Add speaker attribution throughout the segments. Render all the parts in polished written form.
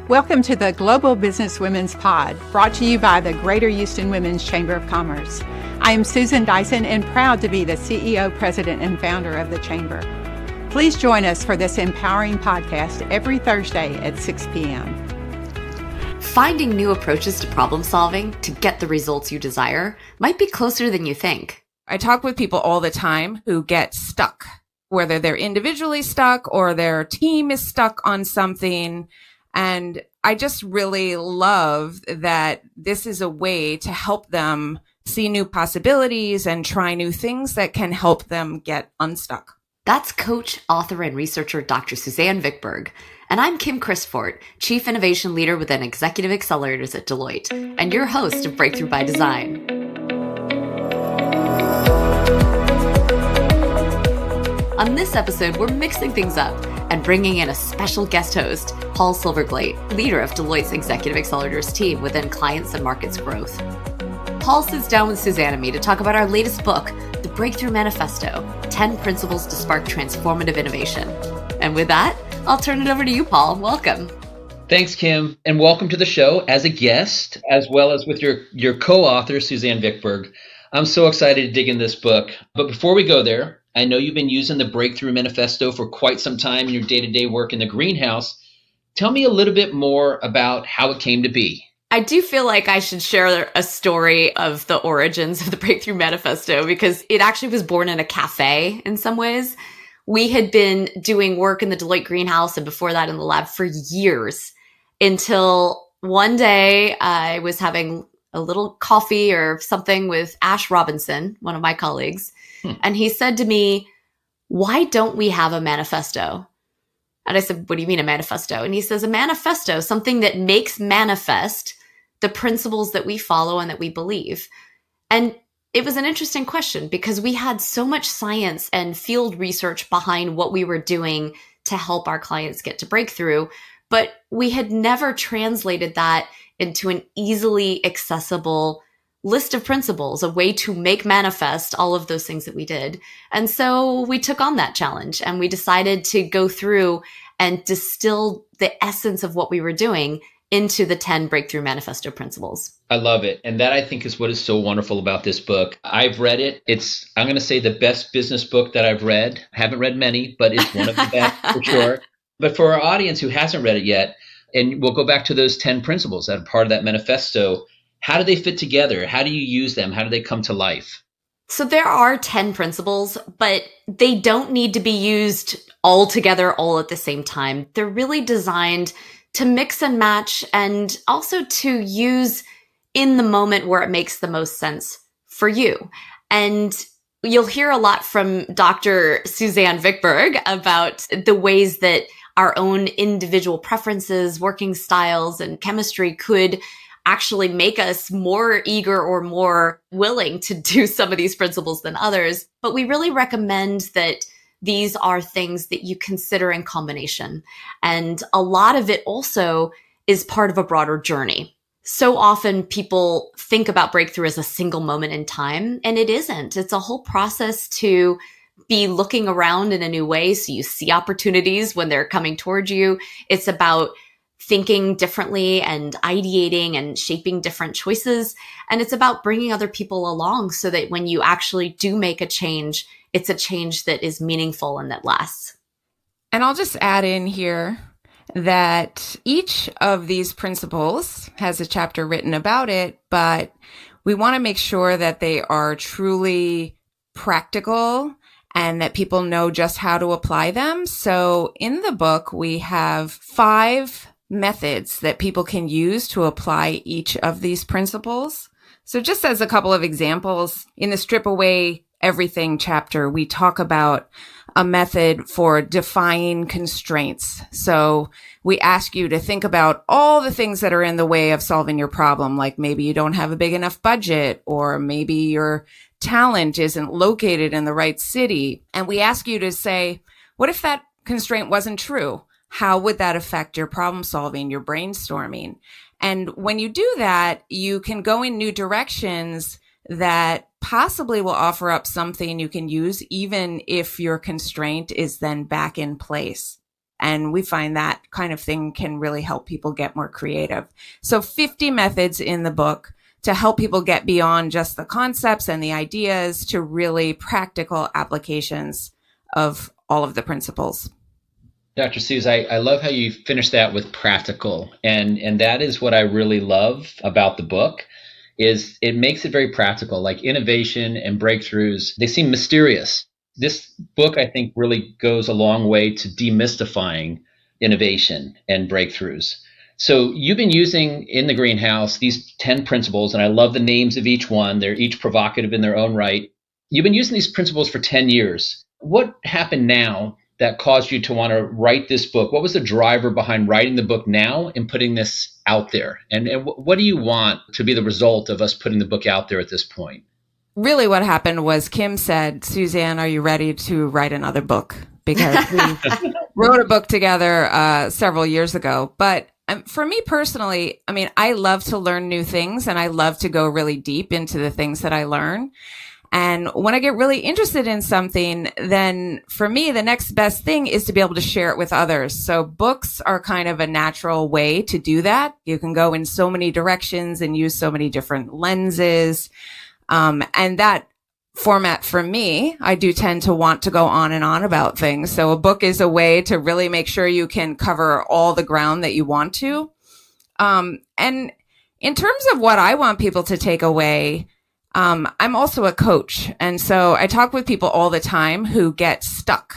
Speaker 1: Welcome to the Global Businesswomen's Pod, brought to you by the Greater Houston Women's Chamber of Commerce. I am Susan Dyson and proud to be the CEO, President, and founder of the Chamber. Please join us for this empowering podcast every Thursday at 6 p.m.
Speaker 2: Finding new approaches to problem solving to get the results you desire might be closer than you think.
Speaker 3: I talk with people all the time who get stuck, whether they're individually stuck or their team is stuck on something. And I just really love that this is a way to help them see new possibilities and try new things that can help them get unstuck.
Speaker 2: That's coach, author, and researcher Dr. Suzanne VICKBERG. And I'm Kim Crisfort, Chief Innovation Leader within Executive Accelerators at Deloitte, and your host of Breakthrough by Design. On this episode, we're mixing things up and bringing in a special guest host, Paul Silverglate, leader of Deloitte's Executive Accelerators team within Clients and Markets Growth. Paul sits down with Suzanne and me to talk about our latest book, The Breakthrough Manifesto, 10 Principles to Spark Transformative Innovation. And with that, I'll turn it over to you, Paul. Welcome.
Speaker 4: Thanks, Kim, and welcome to the show as a guest, as well as with your co-author, Suzanne VICKBERG. I'm so excited to dig in this book. But before we go there, I know you've been using the Breakthrough Manifesto for quite some time in your day-to-day work in the greenhouse. Tell me a little bit more about how it came to be.
Speaker 2: I do feel like I should share a story of the origins of the Breakthrough Manifesto because it actually was born in a cafe in some ways. We had been doing work in the Deloitte greenhouse and before that in the lab for years until one day I was having a little coffee or something with Ash Robinson, one of my colleagues. And he said to me, "Why don't we have a manifesto?" And I said, "What do you mean a manifesto?" And he says, "A manifesto, something that makes manifest the principles that we follow and that we believe." And it was an interesting question because we had so much science and field research behind what we were doing to help our clients get to breakthrough, but we had never translated that into an easily accessible list of principles, a way to make manifest all of those things that we did. And so we took on that challenge and we decided to go through and distill the essence of what we were doing into the 10 Breakthrough Manifesto principles.
Speaker 4: I love it. And that, I think, is what is so wonderful about this book. I've read it. It's, I'm going to say, the best business book that I've read. I haven't read many, but it's one of the best for sure. But for our audience who hasn't read it yet, and we'll go back to those 10 principles that are part of that manifesto, how do they fit together? How do you use them? How do they come to life?
Speaker 2: So there are 10 principles, but they don't need to be used all together, all at the same time. They're really designed to mix and match and also to use in the moment where it makes the most sense for you. And you'll hear a lot from Dr. Suzanne VICKBERG about the ways that our own individual preferences, working styles, and chemistry could actually make us more eager or more willing to do some of these principles than others. But we really recommend that these are things that you consider in combination. And a lot of it also is part of a broader journey. So often people think about breakthrough as a single moment in time, and it isn't. It's a whole process to be looking around in a new way so you see opportunities when they're coming towards you. It's about thinking differently and ideating and shaping different choices. And it's about bringing other people along so that when you actually do make a change, it's a change that is meaningful and that lasts.
Speaker 3: And I'll just add in here that each of these principles has a chapter written about it, but we want to make sure that they are truly practical and that people know just how to apply them. So in the book, we have 5 methods that people can use to apply each of these principles. So just as a couple of examples, in the Strip Away Everything chapter, we talk about a method for defying constraints. So we ask you to think about all the things that are in the way of solving your problem, like maybe you don't have a big enough budget, or maybe your talent isn't located in the right city. And we ask you to say, what if that constraint wasn't true? How would that affect your problem solving, your brainstorming? And when you do that, you can go in new directions that possibly will offer up something you can use, even if your constraint is then back in place. And we find that kind of thing can really help people get more creative. So 50 methods in the book to help people get beyond just the concepts and the ideas to really practical applications of all of the principles.
Speaker 4: Dr. Suze, I love how you finished that with practical. And that is what I really love about the book is it makes it very practical. Like innovation and breakthroughs, they seem mysterious. This book, I think, really goes a long way to demystifying innovation and breakthroughs. So you've been using in the greenhouse these 10 principles, and I love the names of each one. They're each provocative in their own right. You've been using these principles for 10 years. What happened now that caused you to want to write this book? What was the driver behind writing the book now and putting this out there? And what do you want to be the result of us putting the book out there at this point?
Speaker 3: Really what happened was Kim said, Suzanne, are you ready to write another book? Because we wrote a book together several years ago. But for me personally, I mean, I love to learn new things and I love to go really deep into the things that I learn. And when I get really interested in something, then for me, the next best thing is to be able to share it with others. So books are kind of a natural way to do that. You can go in so many directions and use so many different lenses. And that format for me, I do tend to want to go on and on about things. So a book is a way to really make sure you can cover all the ground that you want to. And in terms of what I want people to take away, I'm also a coach. And so I talk with people all the time who get stuck,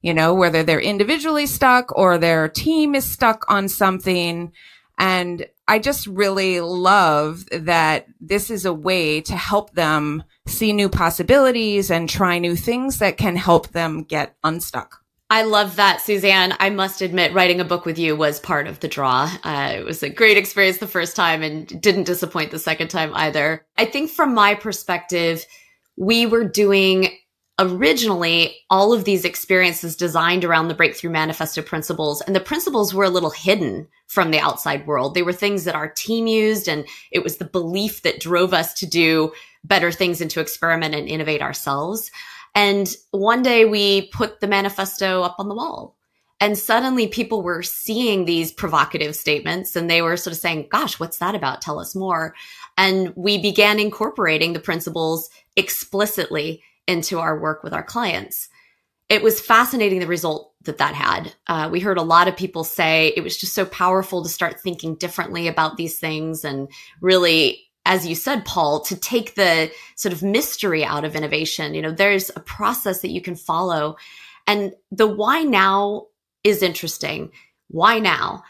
Speaker 3: you know, whether they're individually stuck or their team is stuck on something. And I just really love that this is a way to help them see new possibilities and try new things that can help them get unstuck.
Speaker 2: I love that, Suzanne. I must admit, writing a book with you was part of the draw. It was a great experience the first time and didn't disappoint the second time either. I think from my perspective, we were doing originally all of these experiences designed around the Breakthrough Manifesto principles, and the principles were a little hidden from the outside world. They were things that our team used, and it was the belief that drove us to do better things and to experiment and innovate ourselves. And one day we put the manifesto up on the wall, and suddenly people were seeing these provocative statements and they were sort of saying, gosh, what's that about? Tell us more. And we began incorporating the principles explicitly into our work with our clients. It was fascinating the result that had. We heard a lot of people say it was just so powerful to start thinking differently about these things and really, as you said, Paul, to take the sort of mystery out of innovation. You know, there's a process that you can follow. And the why now is interesting. Why now?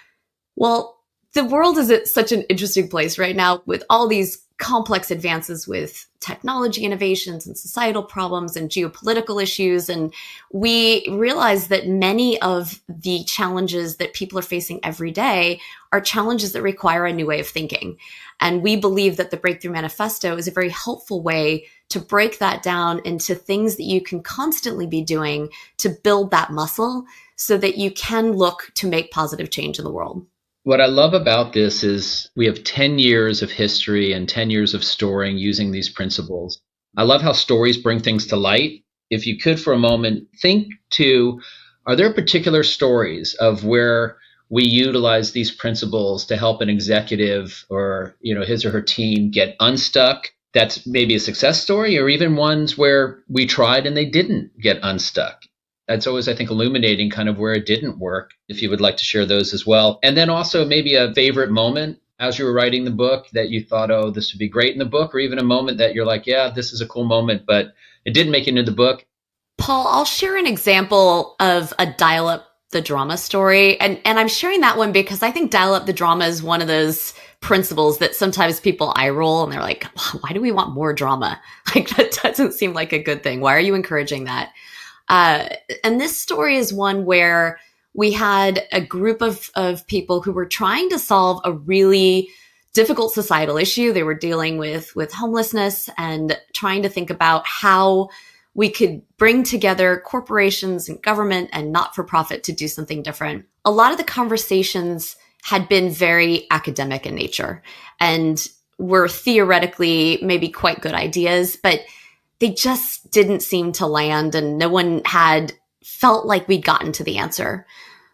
Speaker 2: Well, the world is at such an interesting place right now with all these complex advances with technology innovations and societal problems and geopolitical issues. And we realize that many of the challenges that people are facing every day are challenges that require a new way of thinking. And we believe that the Breakthrough Manifesto is a very helpful way to break that down into things that you can constantly be doing to build that muscle so that you can look to make positive change in the world.
Speaker 4: What I love about this is we have 10 years of history and 10 years of storing using these principles. I love how stories bring things to light. If you could for a moment, think to, are there particular stories of where we utilize these principles to help an executive or, you know, his or her team get unstuck? That's maybe a success story, or even ones where we tried and they didn't get unstuck. That's always, I think, illuminating kind of where it didn't work, if you would like to share those as well. And then also maybe a favorite moment as you were writing the book that you thought, oh, this would be great in the book, or even a moment that you're like, yeah, this is a cool moment, but it didn't make it into the book.
Speaker 2: Paul, I'll share an example of a Dial Up the Drama story. And I'm sharing that one because I think Dial Up the Drama is one of those principles that sometimes people eye roll and they're like, why do we want more drama? Like, that doesn't seem like a good thing. Why are you encouraging that? And this story is one where we had a group of people who were trying to solve a really difficult societal issue. They were dealing with homelessness and trying to think about how we could bring together corporations and government and not-for-profit to do something different. A lot of the conversations had been very academic in nature and were theoretically maybe quite good ideas, but they just didn't seem to land and no one had felt like we'd gotten to the answer.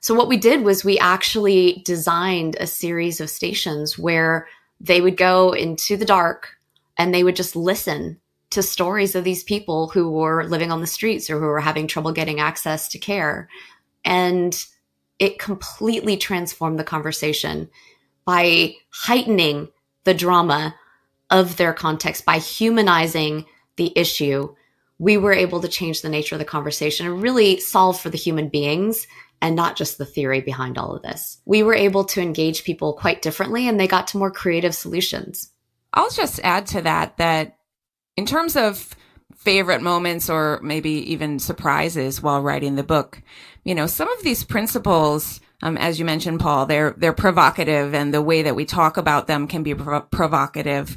Speaker 2: So what we did was we actually designed a series of stations where they would go into the dark and they would just listen to stories of these people who were living on the streets or who were having trouble getting access to care. And it completely transformed the conversation by heightening the drama of their context, by humanizing the issue. We were able to change the nature of the conversation and really solve for the human beings and not just the theory behind all of this. We were able to engage people quite differently, and they got to more creative solutions.
Speaker 3: I'll just add to that in terms of favorite moments or maybe even surprises while writing the book, some of these principles, as you mentioned, Paul, they're provocative, and the way that we talk about them can be provocative.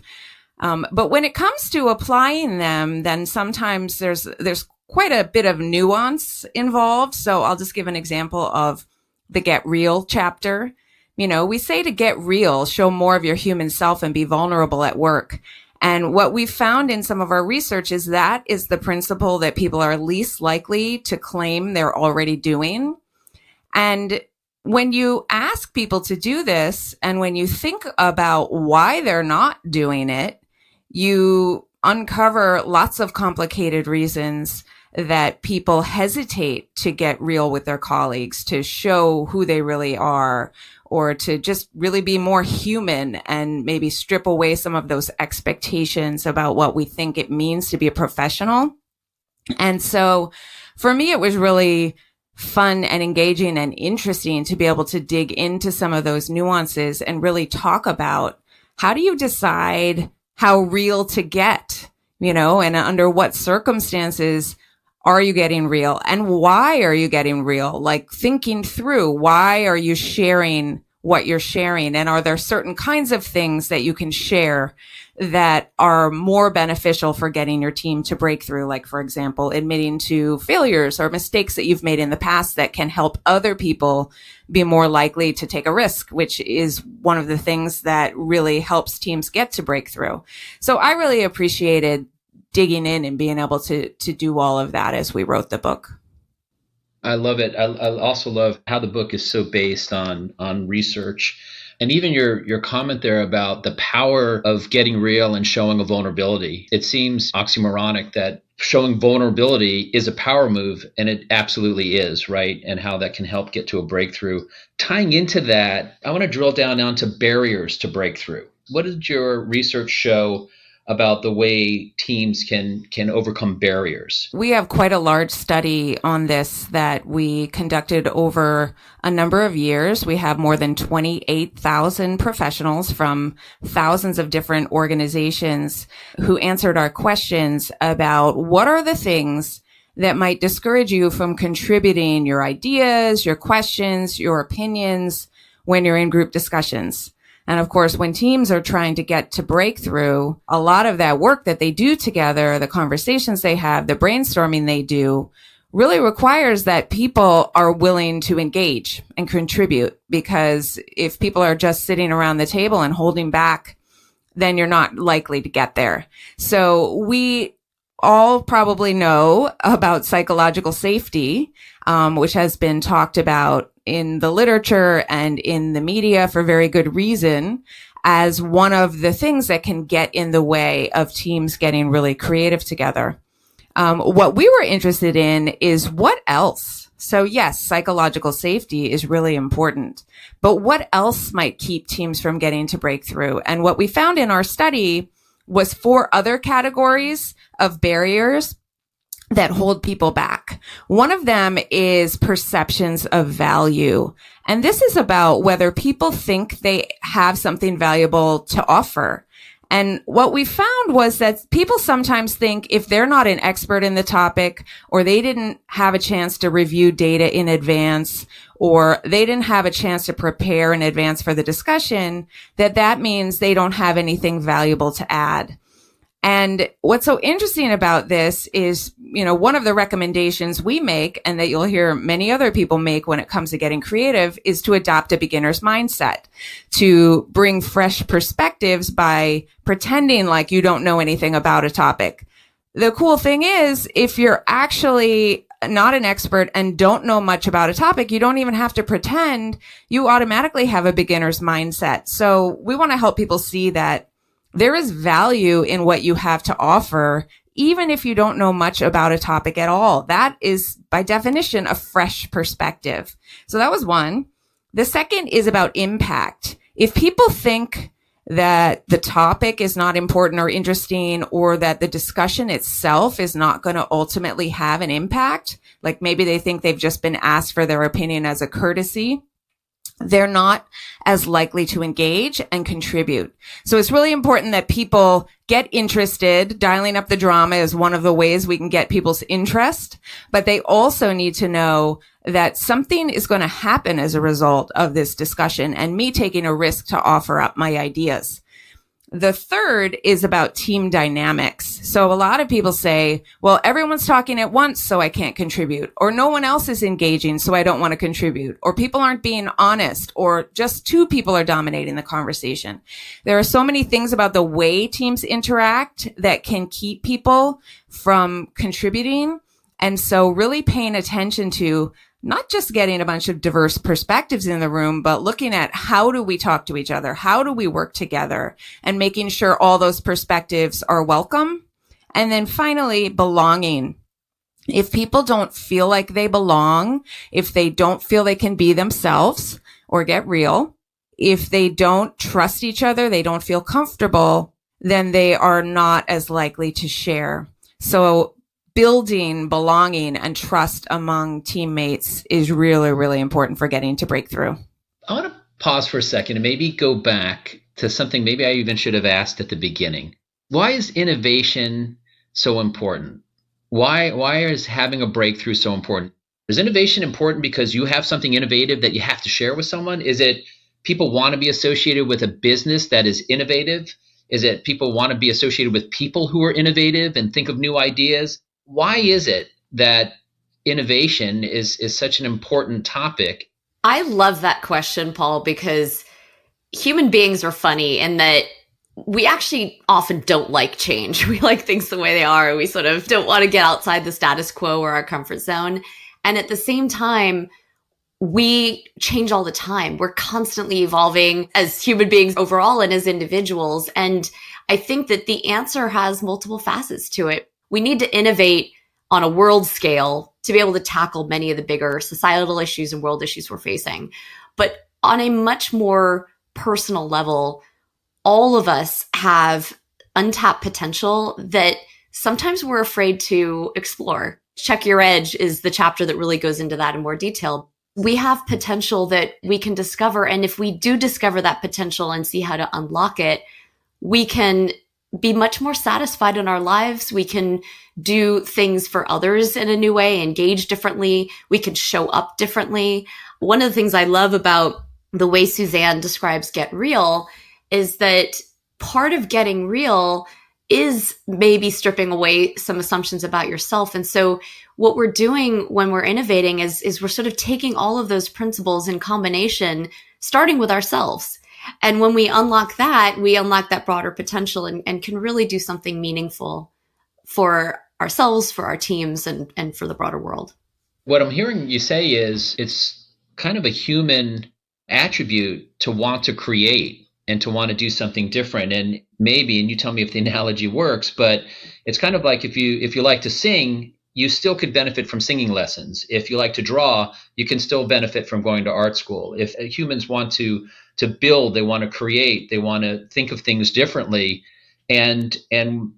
Speaker 3: But when it comes to applying them, then sometimes there's quite a bit of nuance involved. So I'll just give an example of the Get Real chapter. We say to get real, show more of your human self and be vulnerable at work. And what we found in some of our research is that is the principle that people are least likely to claim they're already doing. And when you ask people to do this, and when you think about why they're not doing it, you uncover lots of complicated reasons that people hesitate to get real with their colleagues, to show who they really are, or to just really be more human and maybe strip away some of those expectations about what we think it means to be a professional. And so for me, it was really fun and engaging and interesting to be able to dig into some of those nuances and really talk about how do you decide how real to get, and under what circumstances are you getting real, and why are you getting real? Like thinking through, why are you sharing what you're sharing? And are there certain kinds of things that you can share that are more beneficial for getting your team to break through? Like, for example, admitting to failures or mistakes that you've made in the past that can help other people be more likely to take a risk, which is one of the things that really helps teams get to breakthrough. So I really appreciated digging in and being able to do all of that as we wrote the book.
Speaker 4: I love it. I also love how the book is so based on research. And even your comment there about the power of getting real and showing a vulnerability. It seems oxymoronic that showing vulnerability is a power move, and it absolutely is, right? And how that can help get to a breakthrough. Tying into that, I want to drill down onto barriers to breakthrough. What did your research show about the way teams can overcome barriers?
Speaker 3: We have quite a large study on this that we conducted over a number of years. We have more than 28,000 professionals from thousands of different organizations who answered our questions about what are the things that might discourage you from contributing your ideas, your questions, your opinions when you're in group discussions. And of course, when teams are trying to get to breakthrough, a lot of that work that they do together, the conversations they have, the brainstorming they do, really requires that people are willing to engage and contribute. Because if people are just sitting around the table and holding back, then you're not likely to get there. So we all probably know about psychological safety, which has been talked about in the literature and in the media for very good reason, as one of the things that can get in the way of teams getting really creative together. What we were interested in is what else? So yes, psychological safety is really important, but what else might keep teams from getting to breakthrough? And what we found in our study was 4 other categories of barriers that hold people back. One of them is perceptions of value. And this is about whether people think they have something valuable to offer. And what we found was that people sometimes think if they're not an expert in the topic, or they didn't have a chance to review data in advance, or they didn't have a chance to prepare in advance for the discussion, that means they don't have anything valuable to add. And what's so interesting about this is, one of the recommendations we make, and that you'll hear many other people make when it comes to getting creative, is to adopt a beginner's mindset, to bring fresh perspectives by pretending like you don't know anything about a topic. The cool thing is, if you're actually not an expert and don't know much about a topic, you don't even have to pretend. You automatically have a beginner's mindset. So we want to help people see that there is value in what you have to offer, even if you don't know much about a topic at all. That is, by definition, a fresh perspective. So that was one. The second is about impact. If people think that the topic is not important or interesting, or that the discussion itself is not going to ultimately have an impact, like maybe they think they've just been asked for their opinion as a courtesy, they're not as likely to engage and contribute. So it's really important that people get interested. Dialing up the drama is one of the ways we can get people's interest, but they also need to know that something is going to happen as a result of this discussion and me taking a risk to offer up my ideas. The third is about team dynamics. So a lot of people say, well, everyone's talking at once, so I can't contribute, or no one else is engaging, so I don't want to contribute, or people aren't being honest, or just two people are dominating the conversation. There are so many things about the way teams interact that can keep people from contributing. And so really paying attention to not just getting a bunch of diverse perspectives in the room, but looking at how do we talk to each other? How do we work together? And making sure all those perspectives are welcome. And then finally, belonging. If people don't feel like they belong, if they don't feel they can be themselves or get real, if they don't trust each other, they don't feel comfortable, then they are not as likely to share. So building belonging and trust among teammates is really, really important for getting to breakthrough.
Speaker 4: I want to pause for a second and maybe go back to something maybe I even should have asked at the beginning. Why is innovation so important? Why is having a breakthrough so important? Is innovation important because you have something innovative that you have to share with someone? Is it people want to be associated with a business that is innovative? Is it people want to be associated with people who are innovative and think of new ideas? Why is it that innovation is such an important topic?
Speaker 2: I love that question, Paul, because human beings are funny in that we actually often don't like change. We like things the way they are. We sort of don't want to get outside the status quo or our comfort zone. And at the same time, we change all the time. We're constantly evolving as human beings overall and as individuals. And I think that the answer has multiple facets to it. We need to innovate on a world scale to be able to tackle many of the bigger societal issues and world issues we're facing. But on a much more personal level, all of us have untapped potential that sometimes we're afraid to explore. Check Your Edge is the chapter that really goes into that in more detail. We have potential that we can discover. And if we do discover that potential and see how to unlock it, we can be much more satisfied in our lives. We can do things for others in a new way, engage differently. We can show up differently. One of the things I love about the way Suzanne describes Get Real is that part of getting real is maybe stripping away some assumptions about yourself. And so what we're doing when we're innovating is we're sort of taking all of those principles in combination, starting with ourselves. And when we unlock that broader potential and can really do something meaningful for ourselves, for our teams, and for the broader world.
Speaker 4: What I'm hearing you say is it's kind of a human attribute to want to create and to want to do something different. And maybe, and you tell me if the analogy works, but it's kind of like if you like to sing, you still could benefit from singing lessons. If you like to draw, you can still benefit from going to art school. If humans want to build, they want to create, they want to think of things differently. And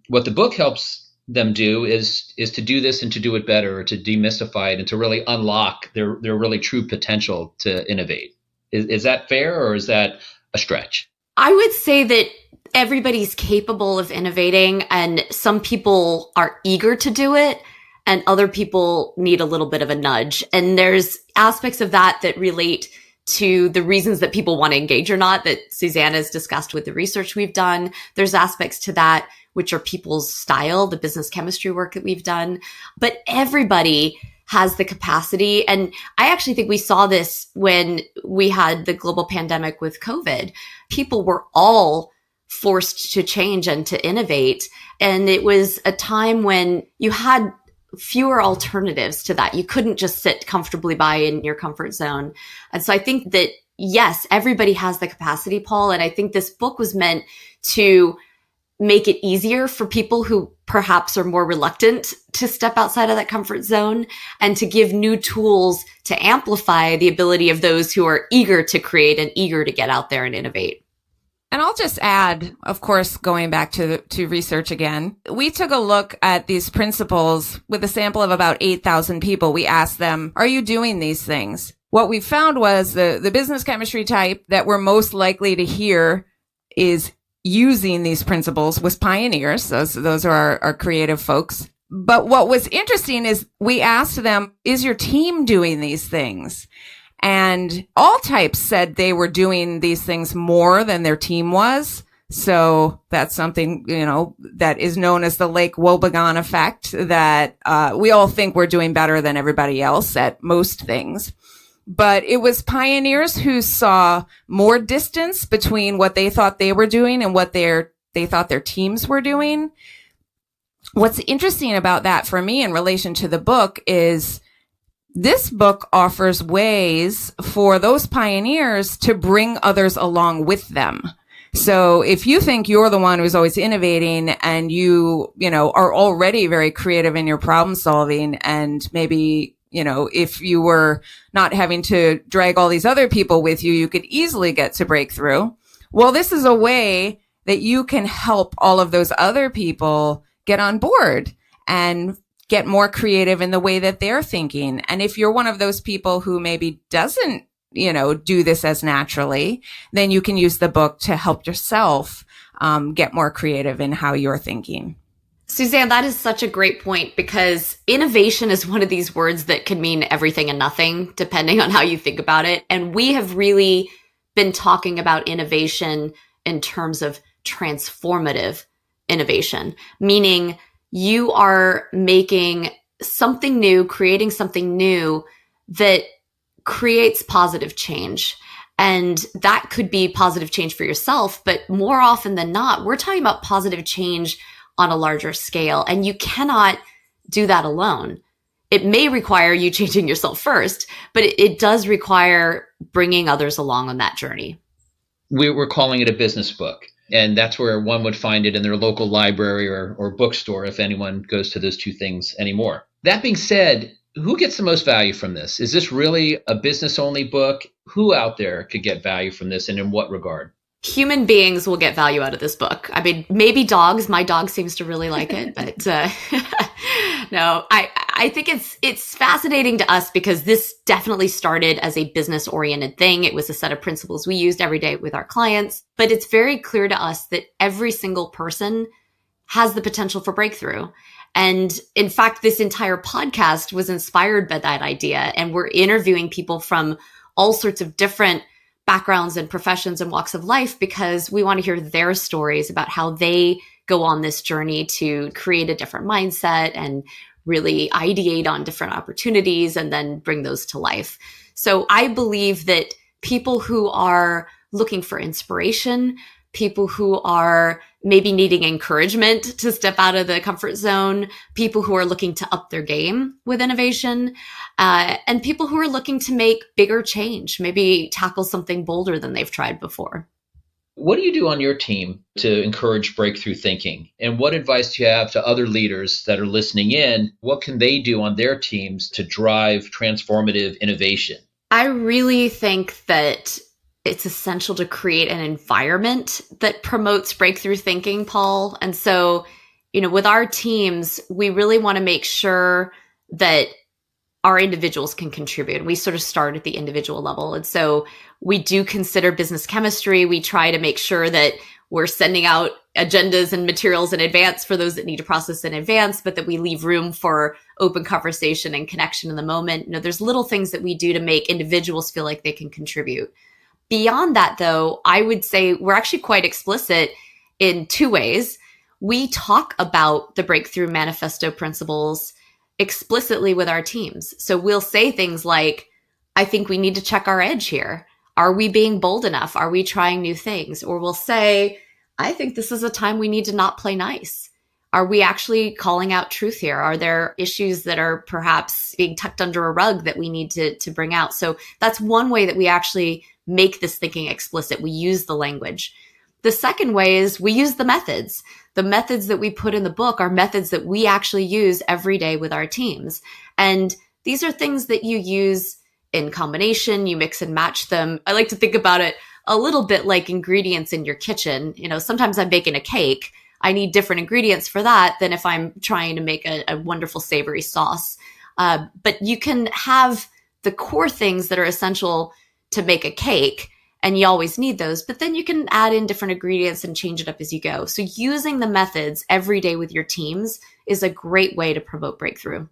Speaker 4: what the book helps them do is to do this and to do it better, or to demystify it and to really unlock their really true potential to innovate. Is that fair, or is that a stretch?
Speaker 2: I would say that everybody's capable of innovating, and some people are eager to do it, and other people need a little bit of a nudge. And there's aspects of that relate to the reasons that people want to engage or not, that Suzanne has discussed with the research we've done. There's aspects to that which are people's style, the business chemistry work that we've done. But everybody has the capacity. And I actually think we saw this when we had the global pandemic with COVID. People were all forced to change and to innovate. And it was a time when you had fewer alternatives to that. You couldn't just sit comfortably by in your comfort zone. And so I think that, yes, everybody has the capacity, Paul. And I think this book was meant to make it easier for people who perhaps are more reluctant to step outside of that comfort zone, and to give new tools to amplify the ability of those who are eager to create and eager to get out there and innovate.
Speaker 3: And I'll just add, of course, going back to research again, we took a look at these principles with a sample of about 8,000 people. We asked them, are you doing these things? What we found was the business chemistry type that we're most likely to hear is using these principles was pioneers. Those are our creative folks. But what was interesting is we asked them, is your team doing these things? And all types said they were doing these things more than their team was. So that's something, that is known as the Lake Wobegon effect, that we all think we're doing better than everybody else at most things. But it was pioneers who saw more distance between what they thought they were doing and what they thought their teams were doing. What's interesting about that for me in relation to the book is this book offers ways for those pioneers to bring others along with them. So if you think you're the one who's always innovating and you are already very creative in your problem solving, and maybe if you were not having to drag all these other people with you, you could easily get to breakthrough. Well, this is a way that you can help all of those other people get on board and get more creative in the way that they're thinking. And if you're one of those people who maybe doesn't, do this as naturally, then you can use the book to help yourself get more creative in how you're thinking.
Speaker 2: Suzanne, that is such a great point, because innovation is one of these words that can mean everything and nothing, depending on how you think about it. And we have really been talking about innovation in terms of transformative innovation, meaning you are making something new, creating something new that creates positive change. And that could be positive change for yourself, but more often than not, we're talking about positive change on a larger scale. And you cannot do that alone. It may require you changing yourself first, but it does require bringing others along on that journey.
Speaker 4: We're calling it a business book. And that's where one would find it in their local library or bookstore, if anyone goes to those two things anymore. That being said, who gets the most value from this? Is this really a business-only book? Who out there could get value from this, and in what regard?
Speaker 2: Human beings will get value out of this book. I mean, maybe dogs. My dog seems to really like it, but no, I think it's fascinating to us because this definitely started as a business-oriented thing. It was a set of principles we used every day with our clients, but it's very clear to us that every single person has the potential for breakthrough. And in fact, this entire podcast was inspired by that idea. And we're interviewing people from all sorts of different backgrounds and professions and walks of life because we want to hear their stories about how they go on this journey to create a different mindset and really ideate on different opportunities and then bring those to life. So I believe that people who are looking for inspiration, people who are maybe needing encouragement to step out of the comfort zone, people who are looking to up their game with innovation, and people who are looking to make bigger change, maybe tackle something bolder than they've tried before.
Speaker 4: What do you do on your team to encourage breakthrough thinking? And what advice do you have to other leaders that are listening in? What can they do on their teams to drive transformative innovation?
Speaker 2: I really think that it's essential to create an environment that promotes breakthrough thinking, Paul. And so, with our teams, we really want to make sure that our individuals can contribute. We sort of start at the individual level. And so we do consider business chemistry. We try to make sure that we're sending out agendas and materials in advance for those that need to process in advance, but that we leave room for open conversation and connection in the moment. There's little things that we do to make individuals feel like they can contribute. Beyond that, though, I would say we're actually quite explicit in two ways. We talk about the Breakthrough Manifesto principles explicitly with our teams. So we'll say things like, I think we need to check our edge here. Are we being bold enough? Are we trying new things? Or we'll say, I think this is a time we need to not play nice. Are we actually calling out truth here? Are there issues that are perhaps being tucked under a rug that we need to bring out? So that's one way that we actually make this thinking explicit. We use the language. The second way is we use the methods. The methods that we put in the book are methods that we actually use every day with our teams. And these are things that you use in combination, you mix and match them. I like to think about it a little bit like ingredients in your kitchen. Sometimes I'm baking a cake. I need different ingredients for that than if I'm trying to make a wonderful savory sauce. But you can have the core things that are essential to make a cake, and you always need those, but then you can add in different ingredients and change it up as you go. So using the methods every day with your teams is a great way to promote breakthrough.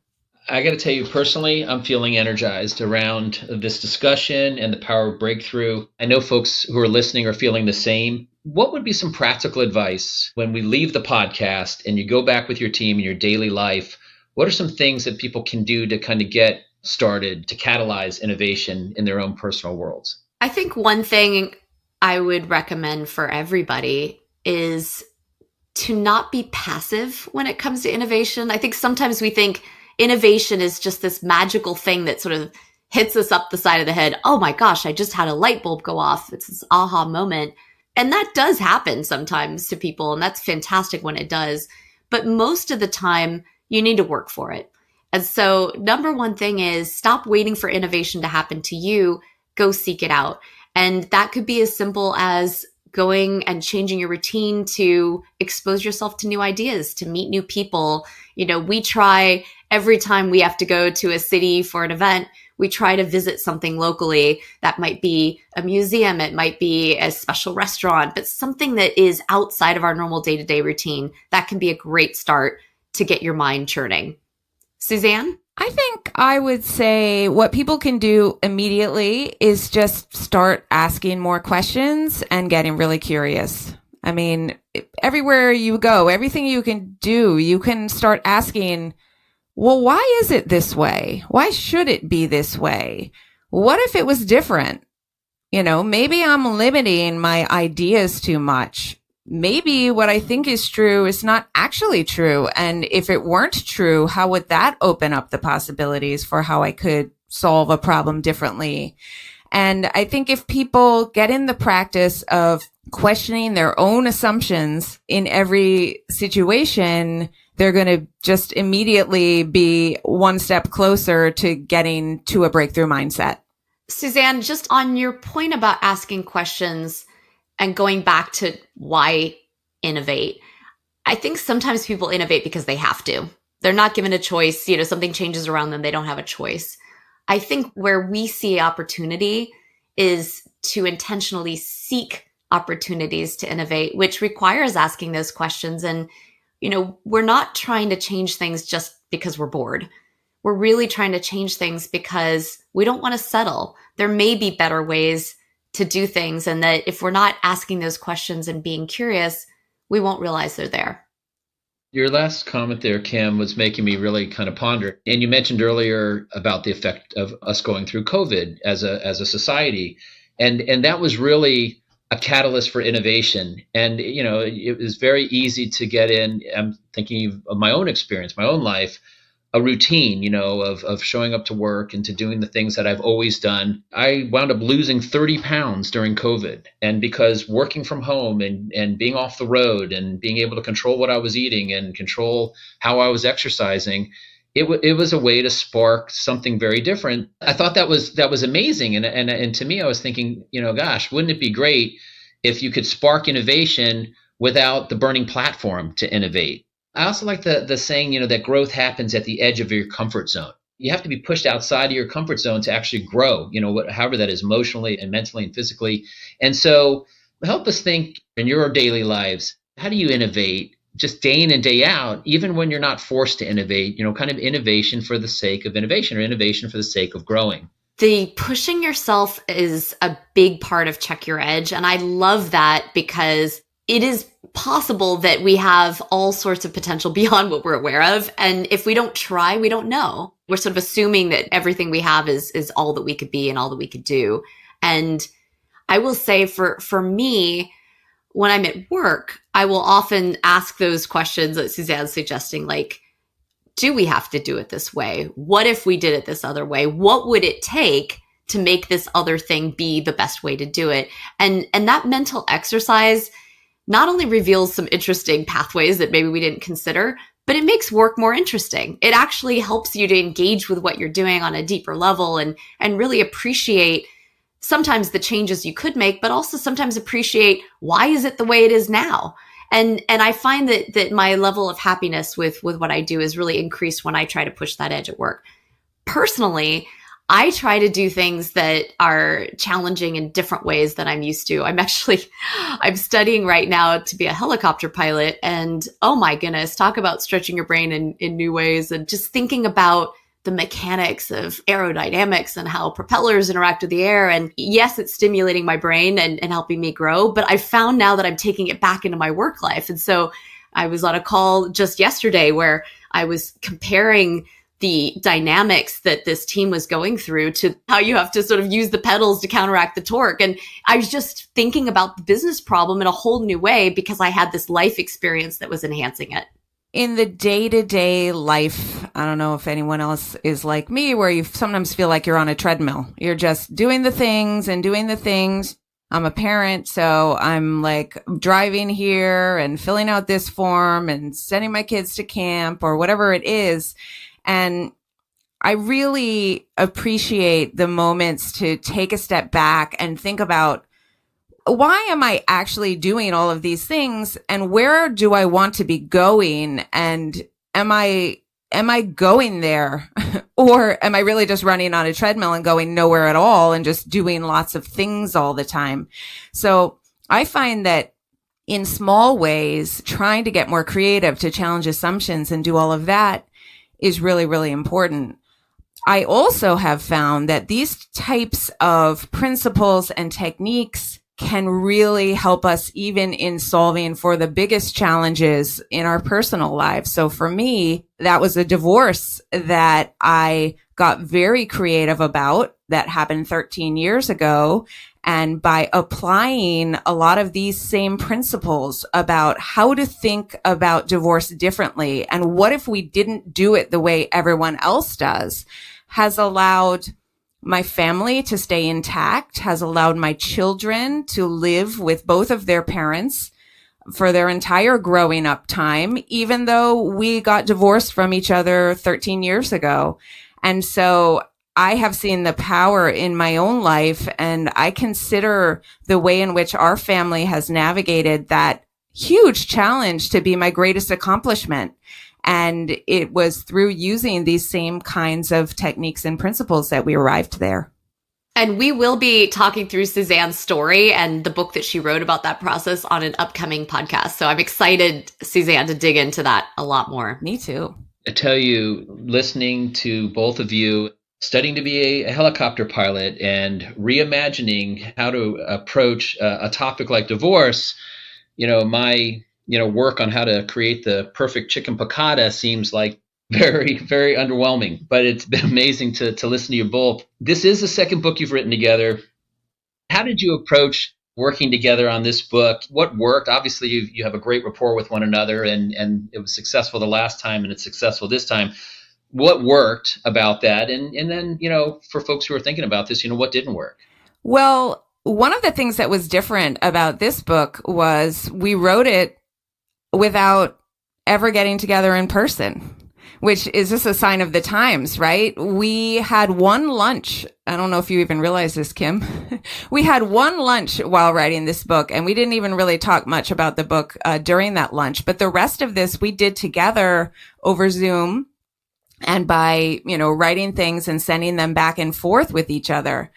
Speaker 4: I got to tell you personally, I'm feeling energized around this discussion and the power of breakthrough. I know folks who are listening are feeling the same. What would be some practical advice when we leave the podcast and you go back with your team in your daily life? What are some things that people can do to kind of get started to catalyze innovation in their own personal worlds?
Speaker 2: I think one thing I would recommend for everybody is to not be passive when it comes to innovation. I think sometimes we think innovation is just this magical thing that sort of hits us up the side of the head. Oh my gosh, I just had a light bulb go off. It's this aha moment. And that does happen sometimes to people, and that's fantastic when it does. But most of the time, you need to work for it. And so number one thing is stop waiting for innovation to happen to you. Go seek it out. And that could be as simple as going and changing your routine to expose yourself to new ideas, to meet new people. We try every time we have to go to a city for an event, we try to visit something locally. That might be a museum, it might be a special restaurant, but something that is outside of our normal day-to-day routine. That can be a great start to get your mind churning. Suzanne?
Speaker 3: I think I would say what people can do immediately is just start asking more questions and getting really curious. I mean, everywhere you go, everything you can do, you can start asking, well, why is it this way? Why should it be this way? What if it was different? Maybe I'm limiting my ideas too much. Maybe what I think is true is not actually true. And if it weren't true, how would that open up the possibilities for how I could solve a problem differently? And I think if people get in the practice of questioning their own assumptions in every situation, they're going to just immediately be one step closer to getting to a breakthrough mindset.
Speaker 2: Suzanne, just on your point about asking questions and going back to why innovate, I think sometimes people innovate because they have to. They're not given a choice. Something changes around them. They don't have a choice. I think where we see opportunity is to intentionally seek opportunities to innovate, which requires asking those questions. And, we're not trying to change things just because we're bored. We're really trying to change things because we don't want to settle. There may be better ways to do things, and that if we're not asking those questions and being curious, we won't realize they're there.
Speaker 4: Your last comment there, Kim, was making me really kind of ponder. And you mentioned earlier about the effect of us going through COVID as a society. And that was really a catalyst for innovation. And, it was very easy to get in. I'm thinking of my own experience, my own life, a routine, of showing up to work and to doing the things that I've always done. I wound up losing 30 pounds during COVID. And because working from home and being off the road and being able to control what I was eating and control how I was exercising, it was a way to spark something very different. I thought that was amazing. And to me, I was thinking, gosh, wouldn't it be great if you could spark innovation without the burning platform to innovate? I also like the saying, that growth happens at the edge of your comfort zone. You have to be pushed outside of your comfort zone to actually grow, however that is, emotionally and mentally and physically. And so help us think in your daily lives, how do you innovate just day in and day out, even when you're not forced to innovate, kind of innovation for the sake of innovation or innovation for the sake of growing?
Speaker 2: The pushing yourself is a big part of Check Your Edge. And I love that because it is possible that we have all sorts of potential beyond what we're aware of. And if we don't try, we don't know. We're sort of assuming that everything we have is all that we could be and all that we could do. And I will say for me, when I'm at work, I will often ask those questions that Suzanne's suggesting, like, do we have to do it this way? What if we did it this other way? What would it take to make this other thing be the best way to do it? And that mental exercise not only reveals some interesting pathways that maybe we didn't consider, but it makes work more interesting. It actually helps you to engage with what you're doing on a deeper level and really appreciate sometimes the changes you could make, but also sometimes appreciate why is it the way it is now? And I find that my level of happiness with what I do is really increased when I try to push that edge at work. Personally, I try to do things that are challenging in different ways than I'm used to. I'm studying right now to be a helicopter pilot. And oh my goodness, talk about stretching your brain in new ways and just thinking about the mechanics of aerodynamics and how propellers interact with the air. And yes, it's stimulating my brain and helping me grow, but I found now that I'm taking it back into my work life. And so I was on a call just yesterday where I was comparing the dynamics that this team was going through to how you have to sort of use the pedals to counteract the torque. And I was just thinking about the business problem in a whole new way because I had this life experience that was enhancing it.
Speaker 3: In the day-to-day life, I don't know if anyone else is like me, where you sometimes feel like you're on a treadmill. You're just doing the things and doing the things. I'm a parent, so I'm like driving here and filling out this form and sending my kids to camp or whatever it is. And I really appreciate the moments to take a step back and think about, why am I actually doing all of these things and where do I want to be going? And am I going there or am I really just running on a treadmill and going nowhere at all and just doing lots of things all the time? So I find that in small ways, trying to get more creative, to challenge assumptions and do all of that is really, really important. I also have found that these types of principles and techniques can really help us even in solving for the biggest challenges in our personal lives. So for me, that was a divorce that I got very creative about that happened 13 years ago. And by applying a lot of these same principles about how to think about divorce differently and what if we didn't do it the way everyone else does, has allowed my family to stay intact, has allowed my children to live with both of their parents for their entire growing up time, even though we got divorced from each other 13 years ago. And so I have seen the power in my own life, and I consider the way in which our family has navigated that huge challenge to be my greatest accomplishment. And it was through using these same kinds of techniques and principles that we arrived there.
Speaker 2: And we will be talking through Suzanne's story and the book that she wrote about that process on an upcoming podcast. So I'm excited, Suzanne, to dig into that a lot more.
Speaker 3: Me too.
Speaker 4: I tell you, listening to both of you, studying to be a helicopter pilot and reimagining how to approach a topic like divorce, my work on how to create the perfect chicken piccata seems like very, very underwhelming, but it's been amazing to listen to you both. This is the second book you've written together. How did you approach working together on this book? What worked? Obviously, you have a great rapport with one another, and it was successful the last time, and it's successful this time. What worked about that? And then, for folks who are thinking about this, what didn't work?
Speaker 3: Well, one of the things that was different about this book was we wrote it without ever getting together in person, which is just a sign of the times, right? We had one lunch. I don't know if you even realize this, Kim. We had one lunch while writing this book, and we didn't even really talk much about the book during that lunch. But the rest of this we did together over Zoom and by, writing things and sending them back and forth with each other.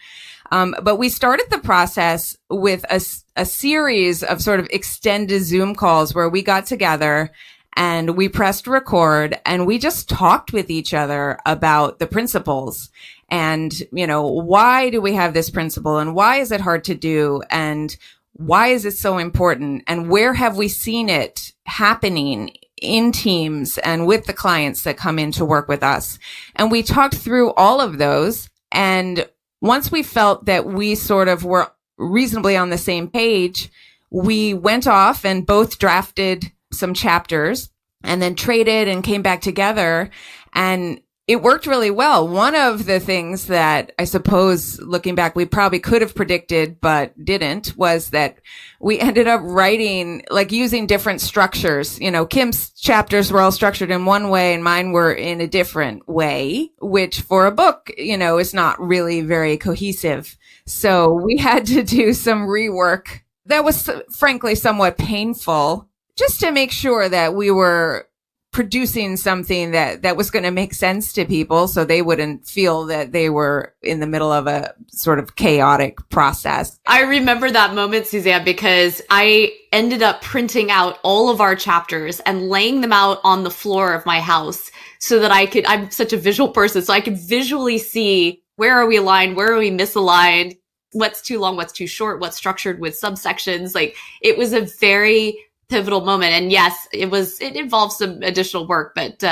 Speaker 3: But we started the process with a series of sort of extended Zoom calls where we got together and we pressed record and we just talked with each other about the principles and, why do we have this principle and why is it hard to do and why is it so important and where have we seen it happening in teams and with the clients that come in to work with us. And we talked through all of those. And once we felt that we sort of were reasonably on the same page, we went off and both drafted some chapters and then traded and came back together, and it worked really well. One of the things that I suppose, looking back, we probably could have predicted but didn't, was that we ended up writing, like, using different structures. You know, Kim's chapters were all structured in one way and mine were in a different way, which for a book, you know, is not really very cohesive. So we had to do some rework that was frankly somewhat painful, just to make sure that we were producing something that was going to make sense to people, so they wouldn't feel that they were in the middle of a sort of chaotic process.
Speaker 2: I remember that moment, Suzanne, because I ended up printing out all of our chapters and laying them out on the floor of my house so that I'm such a visual person, so I could visually see, where are we aligned, where are we misaligned, what's too long, what's too short, what's structured with subsections. Like, it was a very pivotal moment. And yes, it involves some additional work, but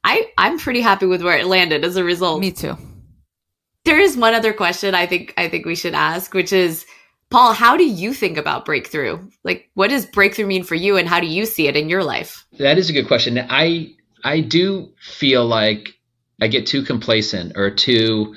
Speaker 2: I'm pretty happy with where it landed as a result.
Speaker 3: Me too.
Speaker 2: There is one other question I think we should ask, which is, Paul, how do you think about breakthrough? Like, what does breakthrough mean for you, and how do you see it in your life?
Speaker 4: That is a good question. I do feel like I get too complacent or too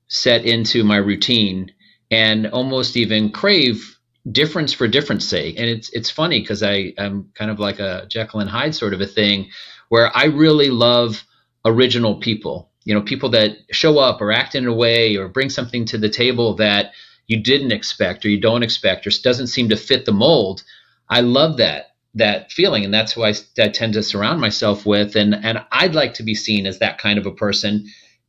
Speaker 4: set into my routine and almost even crave difference for difference sake. And it's funny because I'm kind of like a Jekyll and Hyde sort of a thing, where I really love original people, you know, people that show up or act in a way or bring something to the table that you didn't expect or you don't expect or doesn't seem to fit the mold. I love that feeling. And that's who I tend to surround myself with. And I'd like to be seen as that kind of a person.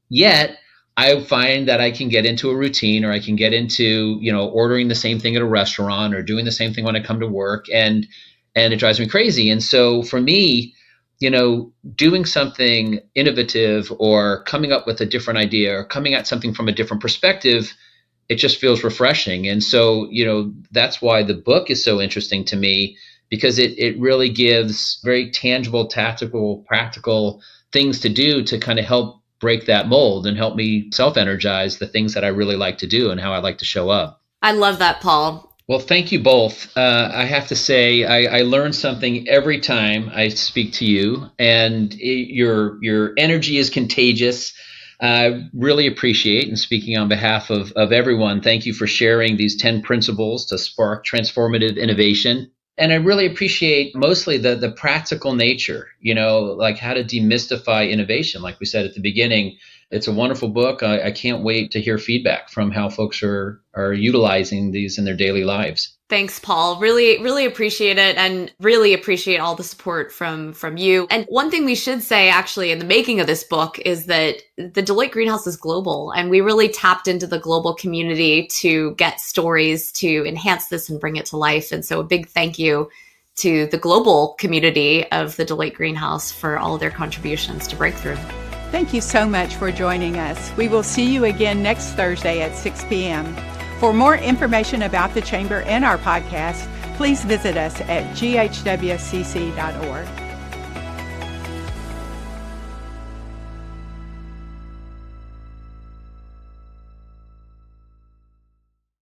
Speaker 4: Yet I find that I can get into a routine, or I can get into, you know, ordering the same thing at a restaurant or doing the same thing when I come to work, and it drives me crazy. And so for me, you know, doing something innovative or coming up with a different idea or coming at something from a different perspective, it just feels refreshing. And so, you know, that's why the book is so interesting to me, because it really gives very tangible, tactical, practical things to do to kind of help break that mold and help me self-energize the things that I really like to do and how I like to show up.
Speaker 2: I love that, Paul.
Speaker 4: Well, thank you both. I have to say, I learn something every time I speak to you, and your energy is contagious. I really appreciate, and speaking on behalf of everyone, thank you for sharing these 10 principles to spark transformative innovation. And I really appreciate mostly the practical nature, you know, like how to demystify innovation. Like we said at the beginning, it's a wonderful book. I can't wait to hear feedback from how folks are utilizing these in their daily lives.
Speaker 2: Thanks, Paul. Really, really appreciate it, and really appreciate all the support from you. And one thing we should say, actually, in the making of this book is that the Deloitte Greenhouse is global, and we really tapped into the global community to get stories to enhance this and bring it to life. And so a big thank you to the global community of the Deloitte Greenhouse for all of their contributions to Breakthrough.
Speaker 1: Thank you so much for joining us. We will see you again next Thursday at 6 p.m. For more information about the Chamber and our podcast, please visit us at GHWCC.org.